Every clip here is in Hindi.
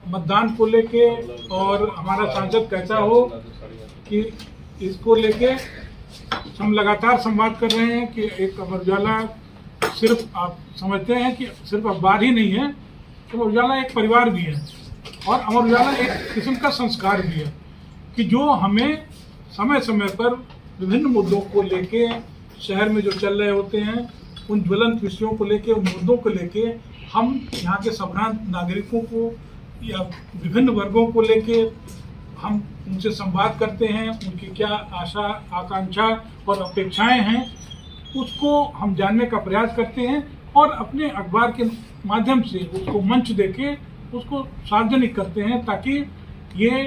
मतदान को लेके और हमारा सांसद कहता हो कि इसको लेके हम लगातार संवाद कर रहे हैं कि एक अमर उजाला सिर्फ आप समझते हैं कि सिर्फ अखबार ही नहीं है, अमर उजाला एक परिवार भी है और अमर उजाला एक किस्म का संस्कार भी है कि जो हमें समय समय पर विभिन्न मुद्दों को लेके शहर में जो चल रहे होते हैं उन ज्वलंत विषयों को लेके, उन मुद्दों को लेके हम यहाँ के संभ्रांत नागरिकों को या विभिन्न वर्गों को लेके हम उनसे संवाद करते हैं। उनकी क्या आशा आकांक्षा और अपेक्षाएं हैं उसको हम जानने का प्रयास करते हैं और अपने अखबार के माध्यम से उसको मंच देके उसको सार्वजनिक करते हैं ताकि ये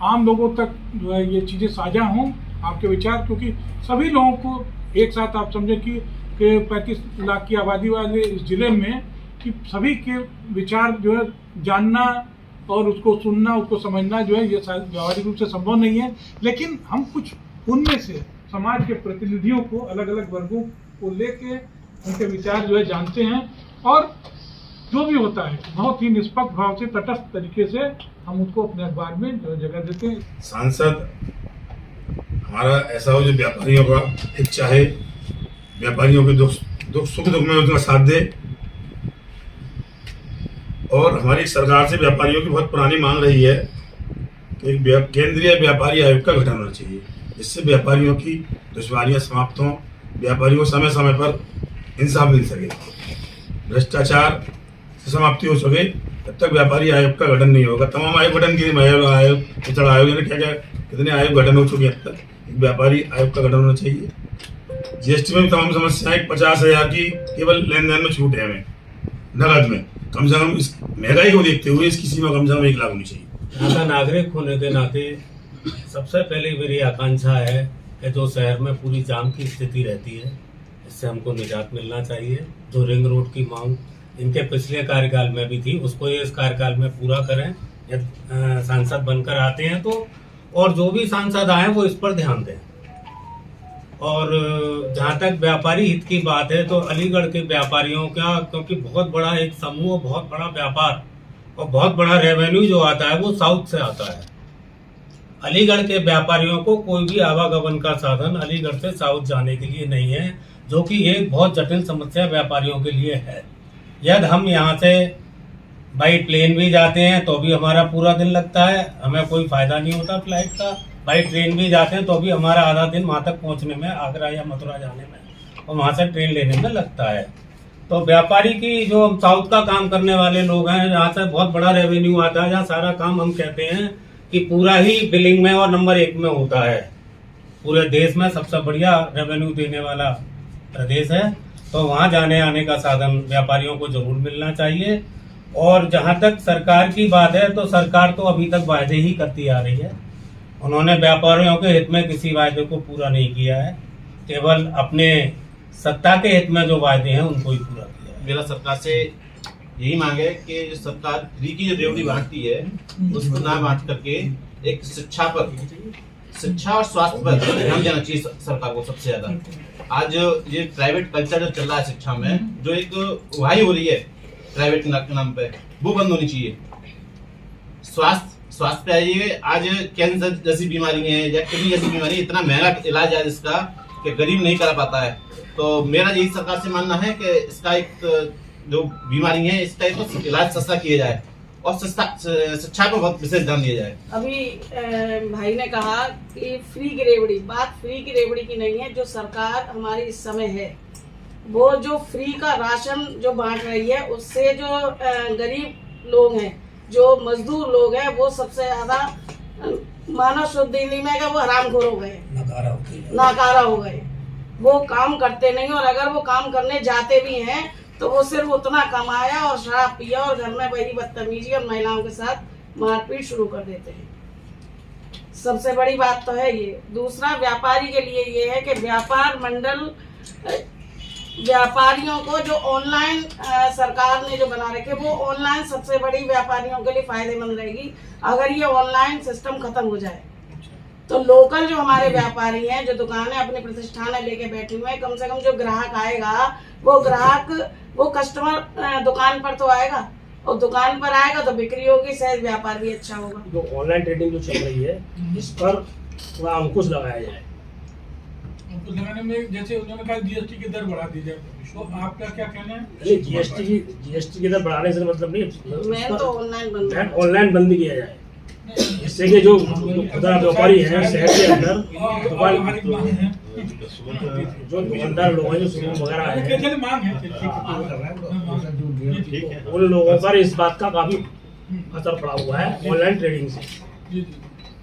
आम लोगों तक जो है ये चीज़ें साझा हों, आपके विचार, क्योंकि सभी लोगों को एक साथ आप समझें कि 35 लाख की आबादी वाले इस जिले में कि सभी के विचार जो है जानना और उसको सुनना, उसको समझना जो है ये व्यावहारिक रूप से संभव नहीं है। लेकिन हम कुछ उनमें से समाज के प्रतिनिधियों को, अलग अलग वर्गों को लेके उनके विचार जो है जानते हैं और जो भी होता है बहुत ही निष्पक्ष भाव से, तटस्थ तरीके से हम उसको अपने अखबार में जो जगह देते हैं। सांसद हमारा ऐसा हो जो व्यापारियों का हित चाहे, व्यापारियों के सुख दुख में उनका साथ दे और हमारी सरकार से व्यापारियों की बहुत पुरानी मांग रही है कि एक केंद्रीय व्यापारी आयोग का गठन होना चाहिए जिससे व्यापारियों की दुश्वारियां समाप्त हों, व्यापारियों को समय समय पर इंसाफ मिल सके, भ्रष्टाचार से समाप्ति हो सके। जब तक व्यापारी आयोग का गठन नहीं होगा, तमाम आयोग गठन की महिला आयोग, पिछड़ा आयोग, क्या क्या कितने आयोग गठन हो चुके हैं, अब तक एक व्यापारी आयोग का गठन होना चाहिए। जीएसटी में तमाम समस्याएं 50,000 की केवल लेन देन में छूट है, हमें नगद में कम से कम इस महंगाई को देखते हुए इसकी सीमा कम से कम 1 लाख होनी चाहिए। यहाँ का नागरिक होने के नाते सबसे पहले मेरी आकांक्षा है कि जो शहर में पूरी जाम की स्थिति रहती है इससे हमको निजात मिलना चाहिए। जो रिंग रोड की मांग इनके पिछले कार्यकाल में भी थी उसको ये इस कार्यकाल में पूरा करें। जब सांसद बनकर आते हैं तो और जो भी सांसद आए वो इस पर ध्यान दें। और जहाँ तक व्यापारी हित की बात है तो अलीगढ़ के व्यापारियों का, क्योंकि बहुत बड़ा एक समूह, बहुत बड़ा व्यापार और बहुत बड़ा रेवेन्यू जो आता है वो साउथ से आता है। अलीगढ़ के व्यापारियों को कोई भी आवागमन का साधन अलीगढ़ से साउथ जाने के लिए नहीं है, जो कि एक बहुत जटिल समस्या व्यापारियों के लिए है। यदि हम यहाँ से बाई प्लेन भी जाते हैं तो भी हमारा पूरा दिन लगता है, हमें कोई फायदा नहीं होता फ्लाइट का। बाई ट्रेन भी जाते हैं तो भी हमारा आधा दिन वहाँ तक पहुँचने में, आगरा या मथुरा जाने में, और वहाँ से ट्रेन लेने में लगता है। तो व्यापारी की जो हम साउथ का काम करने वाले लोग हैं, जहाँ से बहुत बड़ा रेवेन्यू आता है, जहाँ सारा काम हम कहते हैं कि पूरा ही बिलिंग में और नंबर 1 में होता है, पूरे देश में सबसे बढ़िया रेवेन्यू देने वाला प्रदेश है, तो वहाँ जाने आने का साधन व्यापारियों को जरूर मिलना चाहिए। और जहाँ तक सरकार की बात है तो सरकार तो अभी तक वायदे ही करती आ रही है। उन्होंने व्यापारियों के हित में किसी वायदे को पूरा नहीं किया है, केवल अपने सत्ता के हित में जो वायदे हैं उनको ही पूरा किया है। मेरा सरकार से यही मांग है कि जो सरकार फ्री की जो रेवड़ी बांटती है उसको ना बांट करके एक शिक्षा और स्वास्थ्य पर ध्यान देना चाहिए सरकार को सबसे ज्यादा। आज ये प्राइवेट कल्चर जो चल रहा है शिक्षा में, जो एक उहाई हो रही है प्राइवेट के नाम पे, वो बंद होनी चाहिए। स्वास्थ्य पे आइए, आज कैंसर जैसी बीमारी है या किडनी जैसी बीमारी, इतना महंगा इलाज है जिसका कि गरीब नहीं करा पाता है। तो मेरा यही सरकार से मानना है कि इसका एक जो बीमारी है इसका एक इलाज सस्ता किया जाए और शिक्षा पर बहुत विशेष ध्यान दिया जाए। अभी भाई ने कहा कि फ्री की रेवड़ी, बात फ्री की रेवड़ी की नहीं है। जो सरकार हमारी इस समय है वो जो फ्री का राशन जो बांट रही है उससे जो गरीब लोग हैं, जो मजदूर लोग हैं, वो सबसे ज्यादा मानव शुद्धि में वो हरामखोर हो गए, नाकारा हो गए। वो काम करते नहीं और अगर वो काम करने जाते भी हैं तो वो सिर्फ उतना कमाया और शराब पिया और घर में वही बदतमीजी और महिलाओं के साथ मारपीट शुरू कर देते हैं। सबसे बड़ी बात तो है ये। दूसरा, व्यापारी के लिए ये है कि व्यापार मंडल व्यापारियों को जो ऑनलाइन सरकार ने जो बना रखे, वो ऑनलाइन सबसे बड़ी व्यापारियों के लिए फायदेमंद रहेगी। अगर ये ऑनलाइन सिस्टम खत्म हो जाए तो लोकल जो हमारे व्यापारी हैं, जो दुकानें अपने प्रतिष्ठान लेके बैठे हुए हैं, कम से कम जो ग्राहक आएगा वो कस्टमर दुकान पर तो आएगा। और दुकान पर आएगा तो बिक्री होगी, शायद व्यापार भी अच्छा होगा। जो ऑनलाइन ट्रेडिंग जो चल रही है इस पर थोड़ा अंकुश लगाया जाए। उनको लगाने में जैसे उन्होंने कहा जीएसटी की दर बढ़ा दी जाए, तो आपका क्या कहना है? नहीं, जीएसटी की दर बढ़ाने से मतलब नहीं, मैं तो ऑनलाइन बंद किया जाए, जिससे कि जो खुदरा व्यापारी हैं शहर के अंदर जो दुकानदार लोग हैं, जो शोरूम वगैरह हैं, मांग है उन लोगों पर इस बात का काफी असर पड़ा हुआ है ऑनलाइन ट्रेडिंग से।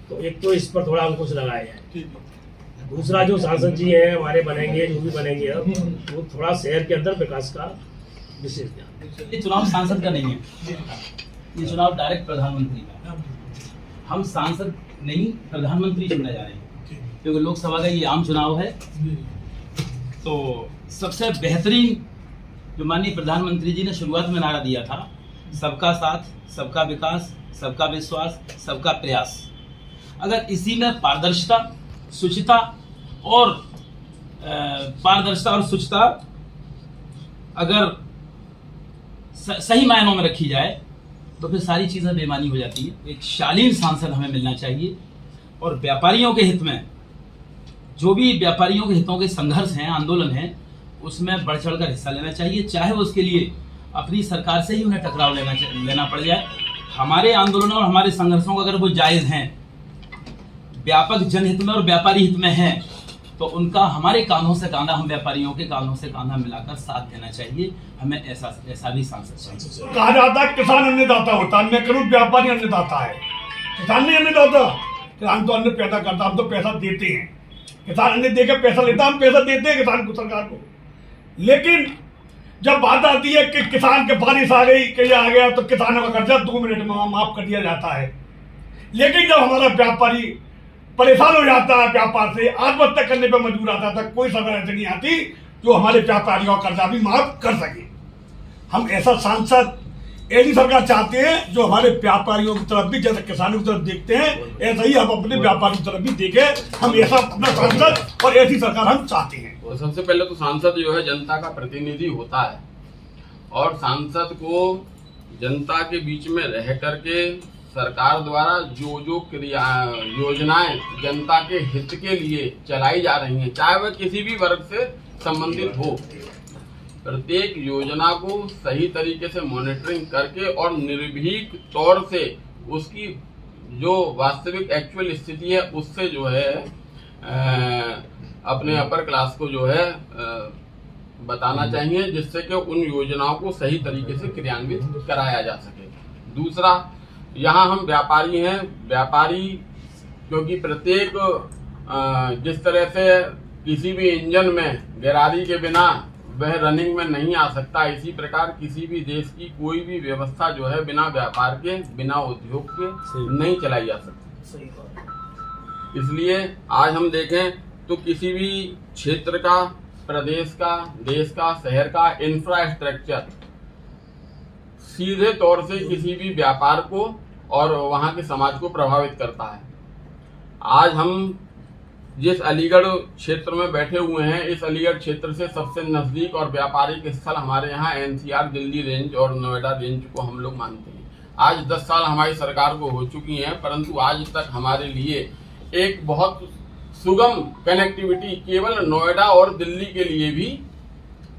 तो एक तो इस पर थोड़ा अंकुश लगाया जाए। दूसरा, जो सांसद जी हैं हमारे बनेंगे, जो भी बनेंगे अब, वो थोड़ा शहर के अंदर विकास का विशेष ध्यान। ये चुनाव सांसद का नहीं है, ये चुनाव डायरेक्ट प्रधानमंत्री का। हम सांसद नहीं, प्रधानमंत्री चुने जा रहे हैं, क्योंकि लोकसभा का ये आम चुनाव है। तो सबसे बेहतरीन जो माननीय प्रधानमंत्री जी ने शुरुआत में नारा दिया था, सबका साथ, सबका विकास, सबका विश्वास, सबका प्रयास। अगर इसी में पारदर्शिता, शुचिता और अगर सही मायनों में रखी जाए तो फिर सारी चीज़ें बेमानी हो जाती है। एक शालीन सांसद हमें मिलना चाहिए और व्यापारियों के हित में, जो भी व्यापारियों के हितों के संघर्ष हैं, आंदोलन हैं, उसमें बढ़ चढ़ कर हिस्सा लेना चाहिए, चाहे वो उसके लिए अपनी सरकार से ही उन्हें टकराव लेना पड़ जाए। हमारे आंदोलनों और हमारे संघर्षों को अगर वो जायज़ हैं, व्यापक जनहित में और व्यापारी हित में हैं, तो उनका हमारे कांधों से कांधा, हम व्यापारियों के कांधों से कांधा मिलाकर साथ देना चाहिए। हमें ऐसा भी सांसद चाहिए। कहा जाता है किसान अन्नदाता होता है, मैं करूँ व्यापारी अन्नदाता है। किसान नहीं अन्नदाता, किसान तो अन्न पैदा करता, हम तो पैसा देते हैं। किसान अन्न देकर पैसा लेता, हम पैसा देते हैं किसान को, सरकार को। लेकिन जब बात आती है कि किसान के बारिश आ गई, कहीं आ गया, तो किसानों का कर्जा 2 मिनट में माफ कर दिया जाता है। लेकिन जब हमारा व्यापारी परेशान हो जाता है, व्यापार से आत्महत्या करने पर मजबूर आता था, कोई सरकार ऐसी नहीं आती जो हमारे व्यापारियों का कर्जा भी माफ कर सके। हम ऐसा सांसद, ऐसी सरकार चाहते हैं जो हमारे व्यापारियों की तरफ भी, जैसे किसानों की तरफ देखते हैं, ऐसा ही हम अपने व्यापारियों की तरफ भी देखें। हम ऐसा अपना सांसद और ऐसी सरकार हम चाहते हैं। और सबसे पहले तो सांसद जो है जनता का प्रतिनिधि होता है, और सांसद को जनता के बीच में रह करके सरकार द्वारा जो क्रिया योजनाएं जनता के हित के लिए चलाई जा रही हैं, चाहे वह किसी भी वर्ग से संबंधित हो, प्रत्येक योजना को सही तरीके से मॉनिटरिंग करके और निर्भीक तौर से उसकी जो वास्तविक एक्चुअल स्थिति है उससे जो है अपने अपर क्लास को जो है बताना चाहिए, जिससे कि उन योजनाओं को सही तरीके से क्रियान्वित कराया जा सके। दूसरा, यहाँ हम व्यापारी हैं, व्यापारी क्योंकि प्रत्येक जिस तरह से किसी भी इंजन में गिरारी के बिना वह रनिंग में नहीं आ सकता, इसी प्रकार किसी भी देश की कोई भी व्यवस्था जो है बिना व्यापार के, बिना उद्योग के नहीं चलाई जा सकती। इसलिए आज हम देखें तो किसी भी क्षेत्र का, प्रदेश का, देश का, शहर का इंफ्रास्ट्रक्चर सीधे तौर से किसी भी व्यापार को और वहाँ के समाज को प्रभावित करता है। आज हम जिस अलीगढ़ क्षेत्र में बैठे हुए हैं, इस अलीगढ़ क्षेत्र से सबसे नज़दीक और व्यापारिक स्थल हमारे यहाँ एनसीआर दिल्ली रेंज और नोएडा रेंज को हम लोग मानते हैं। आज 10 साल हमारी सरकार को हो चुकी हैं, परंतु आज तक हमारे लिए एक बहुत सुगम कनेक्टिविटी केवल नोएडा और दिल्ली के लिए भी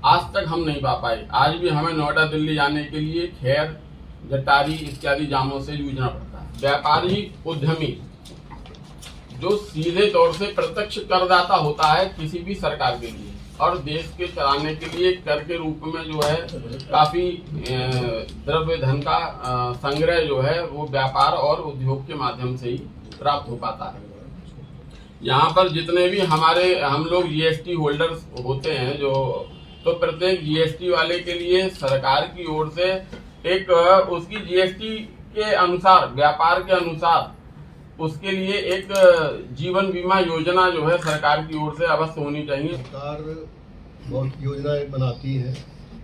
आज तक हम नहीं पा पाए। आज भी हमें नोएडा दिल्ली जाने के लिए खैर, जटारी इत्यादि जामों से जूझना पड़ता है। व्यापारी, उद्यमी जो सीधे तौर से प्रत्यक्ष करदाता होता है किसी भी सरकार के लिए, और देश के चलाने के लिए कर के रूप में जो है काफी द्रव्य धन का संग्रह जो है वो व्यापार और उद्योग के माध्यम से ही प्राप्त हो पाता है। यहाँ पर जितने भी हम लोग जीएसटी होल्डर्स होते हैं, जो तो प्रत्येक जीएसटी वाले के लिए सरकार की ओर से एक उसकी जीएसटी के अनुसार, व्यापार के अनुसार उसके लिए एक जीवन बीमा योजना जो है सरकार की ओर से अवश्य होनी चाहिए। सरकार बहुत योजनाएं बनाती है,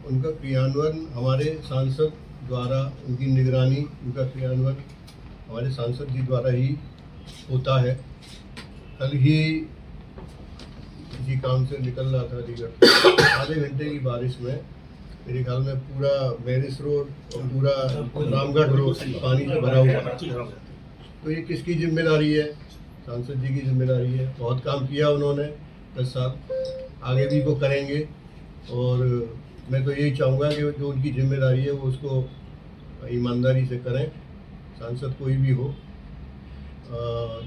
उनका क्रियान्वयन हमारे सांसद द्वारा, उनकी निगरानी, उनका क्रियान्वयन हमारे सांसद जी द्वारा ही होता है। कल ही किसी काम से निकल रहा था अलीगढ़, आधे घंटे की बारिश में मेरे ख्याल में पूरा मैरिस रोड और पूरा रामगढ़ रोड पानी से भरा हुआ है। तो ये किसकी जिम्मेदारी है? सांसद जी की जिम्मेदारी है। बहुत काम किया उन्होंने 10 साल, आगे भी वो करेंगे। और मैं तो यही चाहूँगा कि जो उनकी जिम्मेदारी है वो उसको ईमानदारी से करें, सांसद कोई भी हो।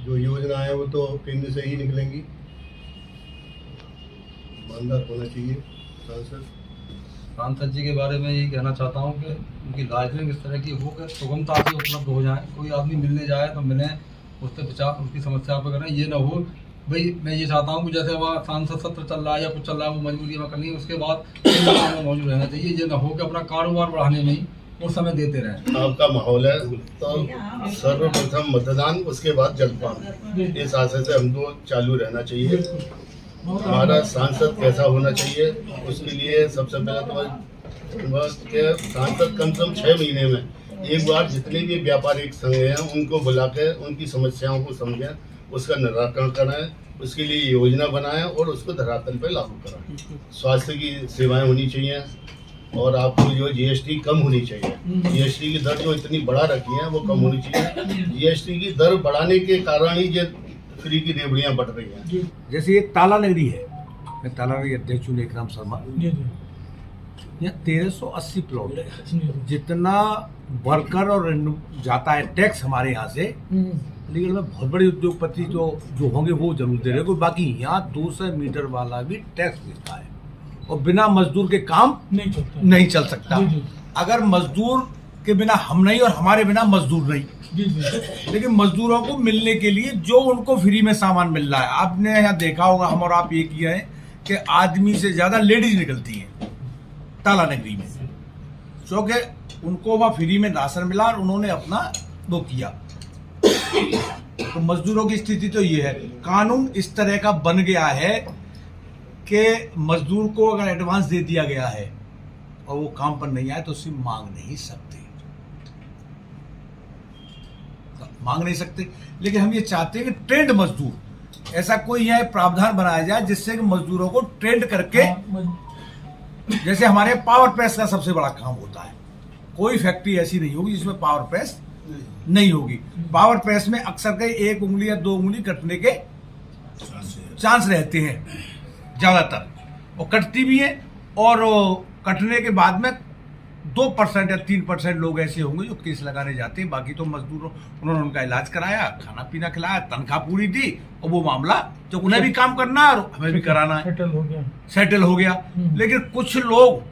जो योजना है वो तो केंद्र से ही निकलेंगी, ईमानदार होना चाहिए सांसद। सांसद जी के बारे में यही कहना चाहता हूँ कि उनकी राजनीतिक इस तरह की हो कि सुगमता से उपलब्ध हो जाए। कोई आदमी मिलने जाए तो मिले, उससे विचार उसकी समस्या पर करें। ये ना हो भाई, मैं ये चाहता हूँ कि जैसे वहाँ सांसद सत्र चल रहा है या कुछ चल रहा है, वो मजबूरी में करनी है, उसके बाद में मौजूद रहना चाहिए। ये ना हो कि अपना कारोबार बढ़ाने में ही वो समय देते रहें। आपका माहौल है तो सर्वप्रथम मतदान, उसके बाद जलपान, इस आशय से हमको चालू रहना चाहिए। हमारा सांसद कैसा होना चाहिए, उसके लिए सबसे पहले तो सांसद कम से कम 6 महीने में एक बार जितने भी व्यापारिक संघ हैं उनको बुला के उनकी समस्याओं को समझें, उसका निराकरण कराएं, उसके लिए योजना बनाएं और उसको धरातल पर लागू कराएं। स्वास्थ्य की सेवाएं होनी चाहिए और आपको जो जीएसटी कम होनी चाहिए। जीएसटी की दर जो इतनी बढ़ा रखी है वो कम होनी चाहिए। जीएसटी की दर बढ़ाने के कारण ही जो फ्री की रेवड़ियाँ बढ़ रही हैं। जैसे ये ताला नगरी है, मैं ताला नगरी अध्यक्ष हूँ एकराम शर्मा। यहाँ 1380 प्लॉट है। जितना वर्कर और जाता है टैक्स हमारे यहाँ से, अलीगढ़ में बहुत बड़े उद्योगपति जो होंगे वो जरूर दे रहे हैं। बाकी यहाँ 200 मीटर वाला भी टैक्स देता है और बिना मजदूर के काम नहीं चल सकता। अगर मजदूर के बिना हम नहीं और हमारे बिना मजदूर नहीं। लेकिन मजदूरों को मिलने के लिए जो उनको फ्री में सामान मिल रहा है, आपने यहाँ देखा होगा, हम और आप ये किया है कि आदमी से ज्यादा लेडीज निकलती हैं ताला नगरी में, क्योंकि उनको वहाँ फ्री में राशन मिला और उन्होंने अपना वो किया। तो मजदूरों की स्थिति तो ये है। कानून इस तरह का बन गया है कि मजदूर को अगर एडवांस दे दिया गया है और वो काम पर नहीं आए तो उससे मांग नहीं सकते। लेकिन हम ये चाहते हैं कि ट्रेंड मजदूर, ऐसा कोई यहाँ प्रावधान बनाया जाए जिससे कि मजदूरों को ट्रेंड करके, जैसे हमारे पावर प्रेस का सबसे बड़ा काम होता है, कोई फैक्ट्री ऐसी नहीं होगी जिसमें पावर प्रेस नहीं होगी। पावर प्रेस में अक्सर के 1 उंगली या 2 उंगली कटने के चांस रहते हैं ज्यादातर, और कटती भी है। और कटने के बाद में 2% या 3% लोग ऐसे होंगे जो केस लगाने जाते हैं। बाकी तो मजदूरों, उन्होंने उनका इलाज कराया, खाना पीना खिलाया, तनख्वाह पूरी दी और वो मामला जो उन्हें भी काम करना है और हमें भी कराना है, सेटल हो गया। लेकिन कुछ लोग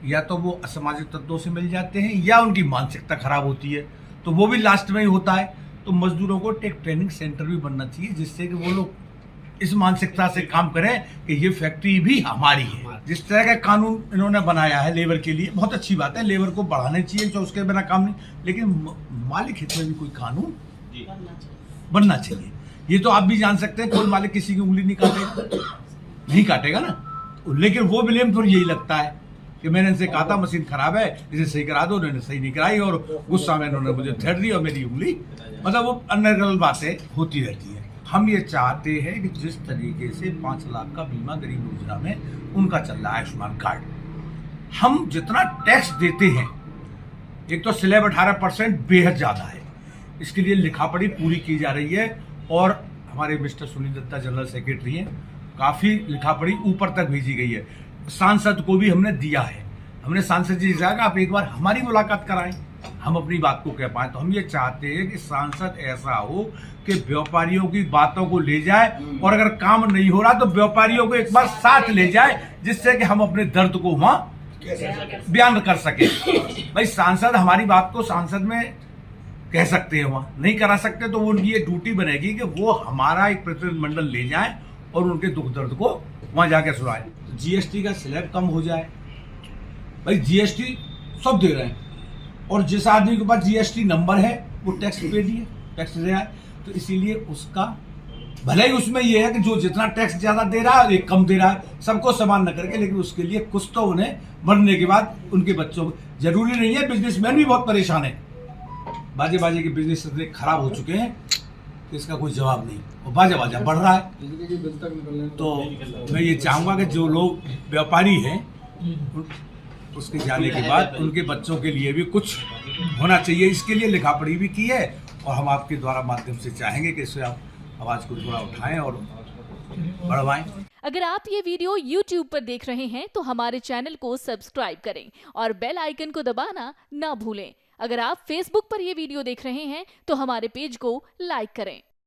या तो वो असामाजिक तत्वों से मिल जाते हैं या उनकी मानसिकता खराब होती है, तो वो भी लास्ट में ही होता है। तो मजदूरों को एक ट्रेनिंग सेंटर भी बनना चाहिए जिससे कि वो लोग इस मानसिकता से काम करें कि ये फैक्ट्री भी हमारी है। जिस तरह का कानून इन्होंने बनाया है लेबर के लिए, बहुत अच्छी बात है, लेबर को बढ़ाने चाहिए, जो उसके बिना काम नहीं। लेकिन मालिक हित में भी कोई कानून बनना चाहिए। ये तो आप भी जान सकते हैं, कोई मालिक किसी की उंगली नहीं काटेगा ना। लेकिन वो ब्लेम फिर यही लगता है कि मैंने इनसे कहा था मशीन खराब है, इसे सही करा दो, उन्होंने सही नहीं कराई और गुस्सा में इन्होंने मुझे थेट दी और मेरी उंगली, मतलब वो अनर्गल बातें होती रहती है। हम ये चाहते हैं कि जिस तरीके से 5 लाख का बीमा गरीब योजना में उनका चल रहा है आयुष्मान कार्ड, हम जितना टैक्स देते हैं, एक तो स्लैब 18% बेहद ज्यादा है, इसके लिए लिखापढ़ी पूरी की जा रही है। और हमारे mister Sunil Datta general secretary हैं, काफी लिखापढ़ी ऊपर तक भेजी गई है। सांसद को भी हमने दिया है। हमने सांसद जी से कहा आप एक बार हमारी मुलाकात कराएं, हम अपनी बात को कह पाए। तो हम ये चाहते हैं कि सांसद ऐसा हो कि व्यापारियों की बातों को ले जाए और अगर काम नहीं हो रहा तो व्यापारियों को एक बार साथ ले जाए, जिससे कि हम अपने दर्द को वहां बयान कर सके। भाई सांसद हमारी बात को सांसद में कह सकते हैं, वहां नहीं करा सकते, तो उनकी ये ड्यूटी बनेगी कि वो हमारा एक प्रतिनिधिमंडल ले जाए और उनके दुख दर्द को वहां जाके सुनाए। जीएसटी का स्लैब कम हो जाए। भाई जीएसटी सब दे रहे हैं और जिस आदमी के पास जीएसटी नंबर है वो टैक्स पे दिए, टैक्स दे रहा है, तो इसीलिए उसका भले ही उसमें ये है कि जो जितना टैक्स ज्यादा दे रहा है एक कम दे रहा है, सबको समान न करके, लेकिन उसके लिए कुछ तो उन्हें मरने के बाद उनके बच्चों, जरूरी नहीं है, बिजनेसमैन भी बहुत परेशान है, बाजे के बिजनेस इतने खराब हो चुके हैं कि इसका कोई जवाब नहीं, और बाजा बढ़ रहा है। तो मैं ये चाहूंगा कि जो लोग व्यापारी हैं उसके जाने के बाद उनके बच्चों के लिए भी कुछ होना चाहिए। इसके लिए लिखा पढ़ी भी की है और हम आपके द्वारा माध्यम से चाहेंगे कि इससे आप आवाज को थोड़ा उठाएं और बढ़वाएं। अगर आप ये वीडियो YouTube पर देख रहे हैं तो हमारे चैनल को सब्सक्राइब करें और बेल आइकन को दबाना ना भूलें। अगर आप Facebook पर ये वीडियो देख रहे हैं तो हमारे पेज को लाइक करें।